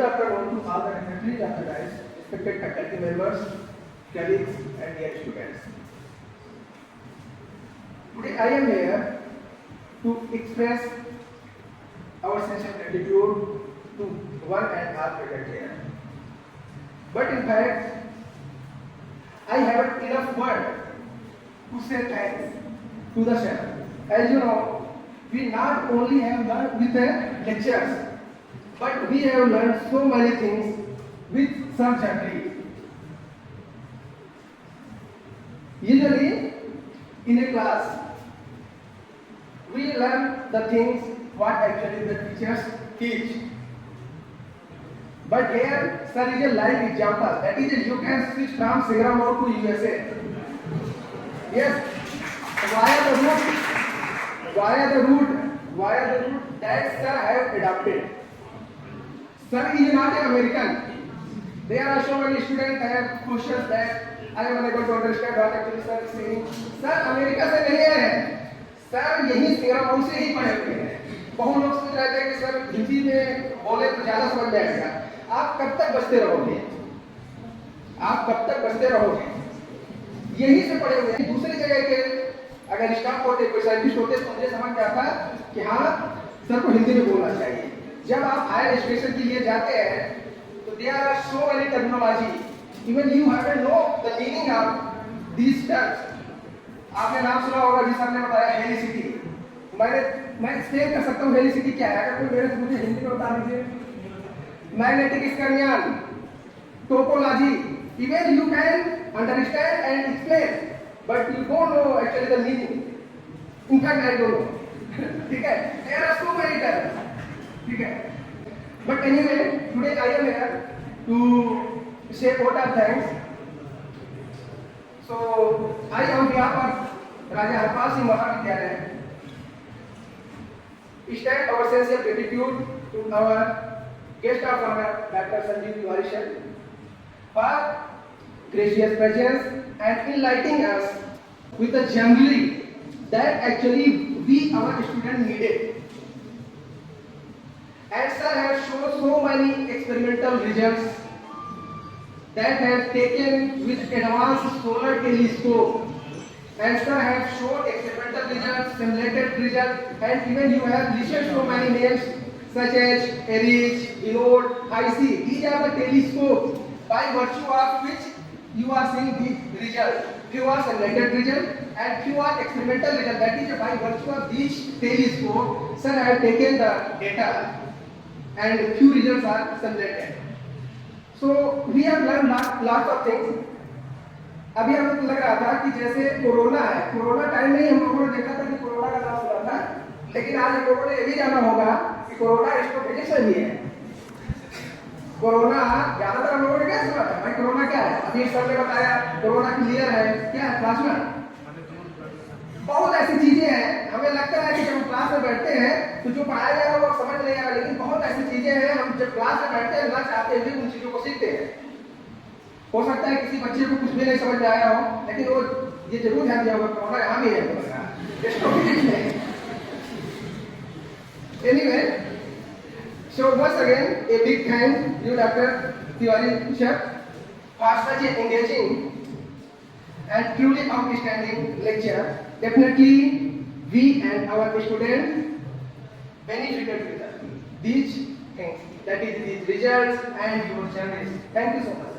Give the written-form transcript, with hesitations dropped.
afternoon to all the dignitaries of the dais, respected faculty members, colleagues, and dear students. Today I am here to express our sense of gratitude to one and all present here. But in fact, I haven't enough word to say thanks to the chef. As you know, we not only have learned with the lectures, but we have learned so many things with some chapters. Usually, in a class, we learn the things what actually the teachers teach. But here, sir is a live example. That is, you can switch from Singapore to USA. Yes, via the route that sir have adopted. Sir is not an American. There are so many students have questions that I am unable to understand what actually sir is saying. Sir America से नहीं है, sir यही Singapore से ही पढ़े हुए हैं. बहुत लोग सोच रहे थे कि सर हिंदी में बोले तो ज्यादा समझ में आएगा. आप कब तक बचते रहोगे? आप कब तक बचते रहोगे? यही से पढ़े हुए हैं. दूसरी जगह के अगर स्टाफ होते, कोई साइंटिस्ट होते तो मुझे समझ में आता कि हाँ सर को हिंदी में बोलना चाहिए. जब आप हायर एजुकेशन के लिए जाते हैं तो there are so many terminology, even you have to know the meaning of these terms. आपने नाम सुना होगा, जिस सर ने बताया हेलिसिटी. मैं एक्सप्लेन कर सकता हूँ हेलिसिटी क्या है. अगर कोई मेरे से मुझे हिंदी में बता दीजिए. Magnetic skyrmion, topology, even you can understand and explain, but you don't know actually the meaning. In fact, I don't know. ठीक है? There are so many terms. ठीक है? But anyway, today I am here to say vote of thanks. So I on behalf of Raja Harpal Singh Mahavidyalaya extend our sincere gratitude to our guest of honor, Dr. Sanjeev Tiwari sir, for gracious presence and enlightening us with the junglery that actually we our students needed. And sir has shown so many experimental results that have taken with advanced solar telescope. And sir have shown experimental results, simulated results, and even you have listed so many names such as ARIES, ENODE, IC. These are the telescopes by virtue of which you are seeing these results. Few are simulated results and few are experimental results. That is by virtue of these telescope, sir have taken the data and few results are simulated. So we have learned lots of things. अभी हमें तो लग रहा था कि जैसे corona है, corona time में ही हम लोगों ने देखा था कि कोरोना का नाम सुना था, लेकिन आज हम लोगों ने ये भी जाना होगा कि कोरोना एस्ट्रोफिजिक्स भी है. कोरोना ज्यादातर हम लोगों ने क्या सुना था? भाई कोरोना क्या है? अभी सर ने बताया कोरोना क्लियर है. क्या है प्लाज्मा? बहुत ऐसी चीजें हैं. हमें लगता है कि जब हम क्लास में बैठते हैं तो जो पढ़ाया जा रहा है वो समझ नहीं आ रहा, लेकिन बहुत ऐसी चीजें हैं हम जब क्लास में बैठते हैं ना चाहते हुए उन चीजों को सीखते हैं. हो सकता है किसी बच्चे को कुछ भी नहीं समझ में आया हो, लेकिन वो ये जरूर ध्यान दिया होगा कोरोना यहाँ भी है, एस्ट्रोफिजिक्स में. Anyway, so once again a big thank you Dr. Tiwari sir for such an engaging and truly outstanding lecture. Definitely we and our students benefited with these things, that is these results and your journeys. Thank you so much.